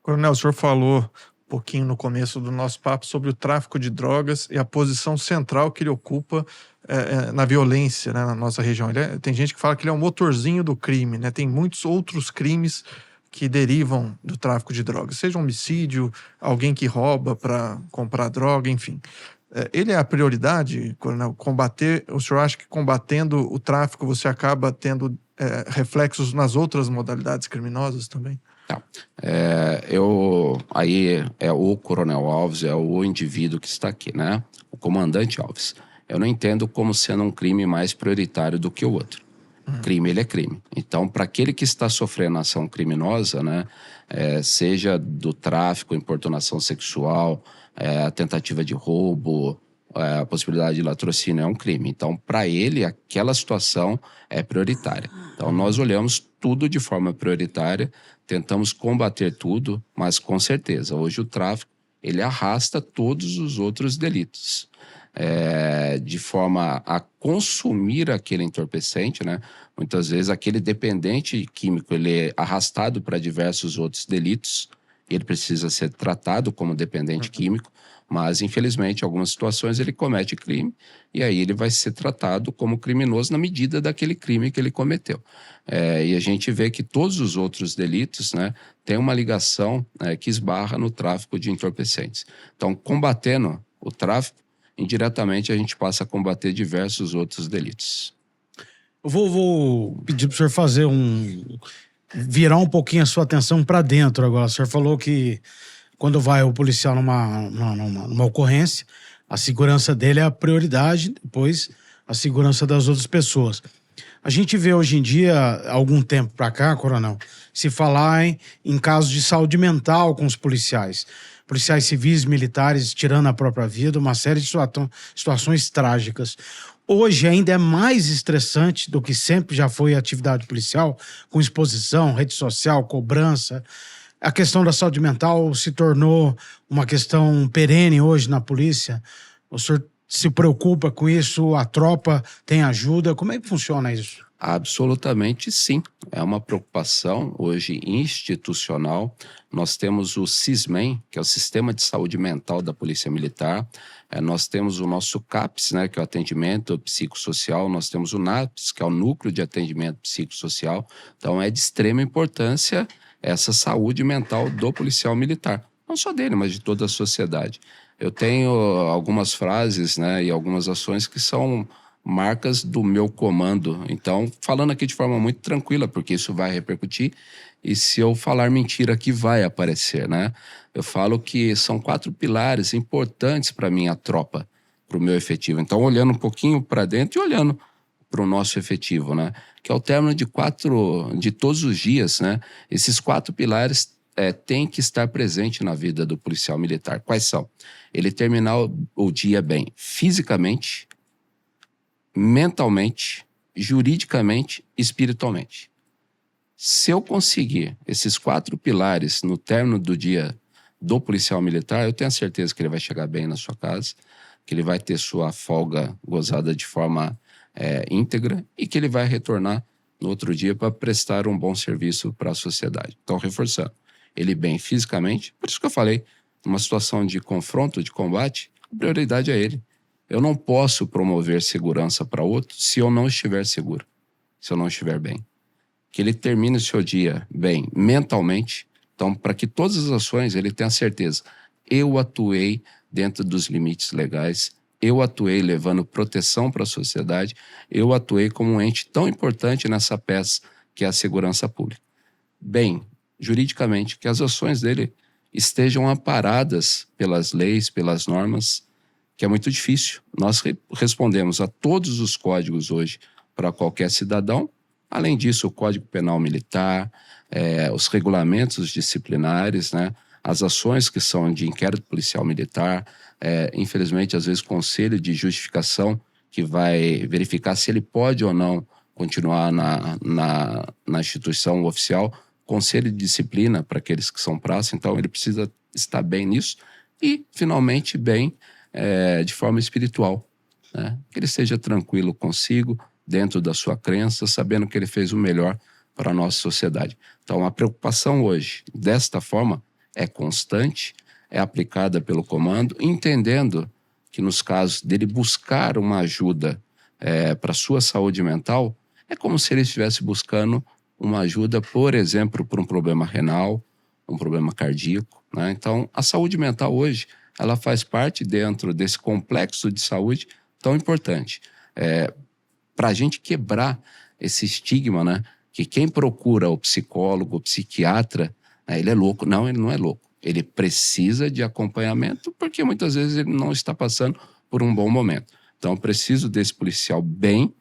Coronel, o senhor falou um pouquinho no começo do nosso papo sobre o tráfico de drogas e a posição central que ele ocupa na violência, né, na nossa região. Tem gente que fala que ele é um motorzinho do crime, né? Tem muitos outros crimes que derivam do tráfico de drogas, seja um homicídio, alguém que rouba para comprar droga, enfim. Ele é a prioridade, Coronel, combater. O senhor acha que combatendo o tráfico você acaba tendo reflexos nas outras modalidades criminosas também? Tá. Aí é o Coronel Alves, é o indivíduo que está aqui, né? O comandante Alves. Eu não entendo como sendo um crime mais prioritário do que o outro. Crime, ele é crime. Então, para aquele que está sofrendo ação criminosa, né, seja do tráfico, importunação sexual, a tentativa de roubo, a possibilidade de latrocínio, é um crime. Então, para ele, aquela situação é prioritária. Então, nós olhamos tudo de forma prioritária, tentamos combater tudo, mas com certeza, hoje o tráfico, ele arrasta todos os outros delitos. De forma a consumir aquele entorpecente, né? Muitas vezes aquele dependente químico ele é arrastado para diversos outros delitos, ele precisa ser tratado como dependente químico, mas infelizmente em algumas situações ele comete crime e aí ele vai ser tratado como criminoso na medida daquele crime que ele cometeu. E a gente vê que todos os outros delitos, né, têm uma ligação que esbarra no tráfico de entorpecentes. Então, combatendo o tráfico, indiretamente a gente passa a combater diversos outros delitos. Eu vou pedir para o senhor virar um pouquinho a sua atenção para dentro agora. O senhor falou que quando vai o policial numa ocorrência, a segurança dele é a prioridade, depois a segurança das outras pessoas. A gente vê hoje em dia, há algum tempo para cá, Coronel, se falar em casos de saúde mental com os policiais civis, militares tirando a própria vida, uma série de situações trágicas. Hoje ainda é mais estressante do que sempre já foi a atividade policial, com exposição, rede social, cobrança. A questão da saúde mental se tornou uma questão perene hoje na polícia. O senhor se preocupa com isso? A tropa tem ajuda? Como é que funciona isso? Absolutamente sim. É uma preocupação hoje institucional. Nós temos o SISMEM, que é o Sistema de Saúde Mental da Polícia Militar. Nós temos o nosso CAPS, né, que é o atendimento psicossocial. Nós temos o NAPS, que é o Núcleo de Atendimento Psicossocial. Então é de extrema importância essa saúde mental do policial militar. Não só dele, mas de toda a sociedade. Eu tenho algumas frases, né, e algumas ações que são marcas do meu comando. Então, falando aqui de forma muito tranquila, porque isso vai repercutir, e se eu falar mentira aqui vai aparecer, né? Eu falo que são 4 pilares importantes para minha tropa, para o meu efetivo. Então, olhando um pouquinho para dentro e olhando para o nosso efetivo, né? Que ao término de todos os dias, né? Esses 4 pilares têm que estar presentes na vida do policial militar. Quais são? Ele terminar o dia bem fisicamente, mentalmente, juridicamente e espiritualmente. Se eu conseguir esses 4 pilares no término do dia do policial militar, eu tenho a certeza que ele vai chegar bem na sua casa, que ele vai ter sua folga gozada de forma íntegra e que ele vai retornar no outro dia para prestar um bom serviço para a sociedade. Então, reforçando, ele bem fisicamente, por isso que eu falei, numa situação de confronto, de combate, a prioridade é ele. Eu não posso promover segurança para outro se eu não estiver seguro, se eu não estiver bem. que ele termine o seu dia bem mentalmente. Então, para que todas as ações ele tenha certeza, eu atuei dentro dos limites legais, eu atuei levando proteção para a sociedade, eu atuei como um ente tão importante nessa peça que é a segurança pública. Bem, juridicamente, que as ações dele estejam amparadas pelas leis, pelas normas, que é muito difícil. Nós respondemos a todos os códigos hoje para qualquer cidadão. Além disso, o Código Penal Militar, os regulamentos disciplinares, né, as ações que são de inquérito policial militar, infelizmente, às vezes, conselho de justificação que vai verificar se ele pode ou não continuar na instituição oficial, conselho de disciplina para aqueles que são praça, então ele precisa estar bem nisso e, finalmente, bem de forma espiritual, né? Que ele esteja tranquilo consigo, dentro da sua crença, sabendo que ele fez o melhor para a nossa sociedade. Então, a preocupação hoje, desta forma, é constante, é aplicada pelo comando, entendendo que nos casos dele buscar uma ajuda para a sua saúde mental, é como se ele estivesse buscando uma ajuda, por exemplo, para um problema renal, um problema cardíaco, né? Então, a saúde mental hoje, ela faz parte dentro desse complexo de saúde tão importante. Para a gente quebrar esse estigma, né, que quem procura o psicólogo, o psiquiatra, ele é louco. Não, ele não é louco. Ele precisa de acompanhamento porque muitas vezes ele não está passando por um bom momento. Então, eu preciso desse policial bem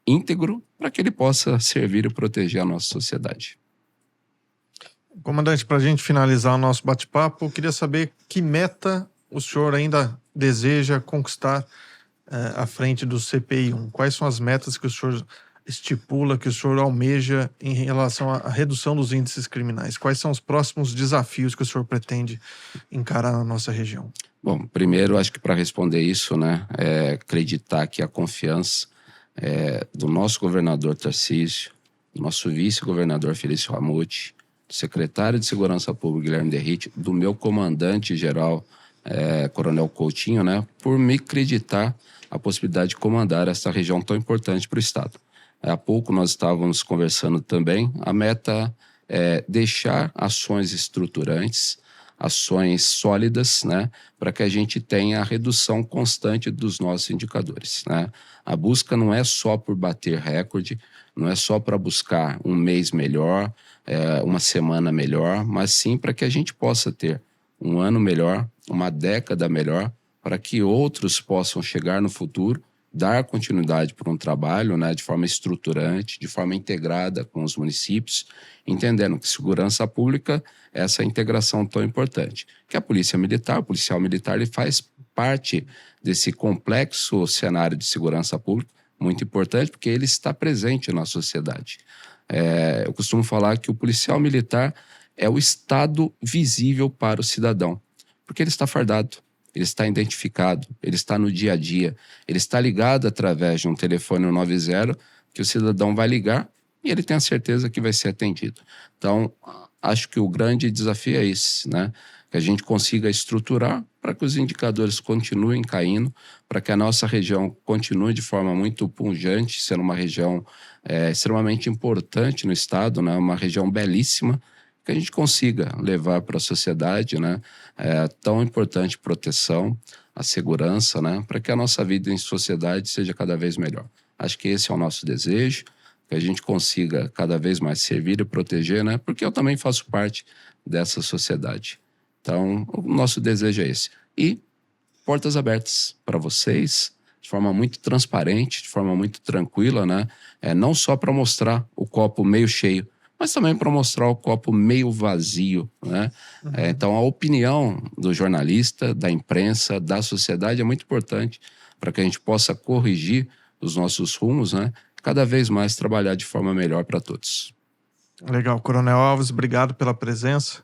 íntegro para que ele possa servir e proteger a nossa sociedade. Comandante, para a gente finalizar o nosso bate-papo, eu queria saber que meta o senhor ainda deseja conquistar à frente do CPI-1. Quais são as metas que o senhor estipula, que o senhor almeja em relação à redução dos índices criminais? Quais são os próximos desafios que o senhor pretende encarar na nossa região? Bom, primeiro, acho que para responder isso, né, acreditar que a confiança do nosso governador Tarcísio, do nosso vice-governador Felício Ramute, do secretário de Segurança Pública Guilherme Derrite, do meu comandante-geral Coronel Coutinho, né, por me acreditar a possibilidade de comandar essa região tão importante para o Estado. Há pouco nós estávamos conversando também, a meta é deixar ações estruturantes, ações sólidas, né, para que a gente tenha a redução constante dos nossos indicadores, né? A busca não é só por bater recorde, não é só para buscar um mês melhor, uma semana melhor, mas sim para que a gente possa ter um ano melhor, uma década melhor, para que outros possam chegar no futuro, dar continuidade para um trabalho, né, de forma estruturante, de forma integrada com os municípios, entendendo que segurança pública é essa integração tão importante. Que a polícia militar, o policial militar, ele faz parte desse complexo cenário de segurança pública, muito importante, porque ele está presente na sociedade. Eu costumo falar que o policial militar é o estado visível para o cidadão, porque ele está fardado, ele está identificado, ele está no dia a dia, ele está ligado através de um telefone 190 que o cidadão vai ligar e ele tem a certeza que vai ser atendido. Então, acho que o grande desafio é esse, né? Que a gente consiga estruturar para que os indicadores continuem caindo, para que a nossa região continue de forma muito pujante, sendo uma região extremamente importante no estado, né? Uma região belíssima, que a gente consiga levar para a sociedade, né, tão importante proteção, a segurança, né, para que a nossa vida em sociedade seja cada vez melhor. Acho que esse é o nosso desejo, que a gente consiga cada vez mais servir e proteger, né, porque eu também faço parte dessa sociedade. Então, o nosso desejo é esse. E portas abertas para vocês, de forma muito transparente, de forma muito tranquila, né, não só para mostrar o copo meio cheio, mas também para mostrar o copo meio vazio, né? Então, a opinião do jornalista, da imprensa, da sociedade é muito importante para que a gente possa corrigir os nossos rumos, né? Cada vez mais trabalhar de forma melhor para todos. Legal. Coronel Alves, obrigado pela presença.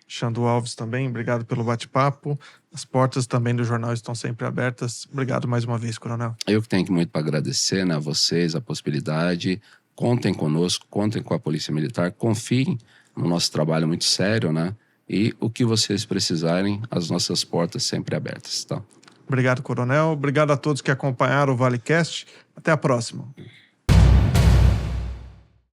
Xandu Alves também, obrigado pelo bate-papo. As portas também do jornal estão sempre abertas. Obrigado mais uma vez, Coronel. Eu que tenho muito para agradecer, né, a vocês, a possibilidade. Contem conosco, contem com a Polícia Militar, confiem no nosso trabalho muito sério, né? E o que vocês precisarem, as nossas portas sempre abertas, tá? Obrigado, Coronel. Obrigado a todos que acompanharam o ValeCast. Até a próxima.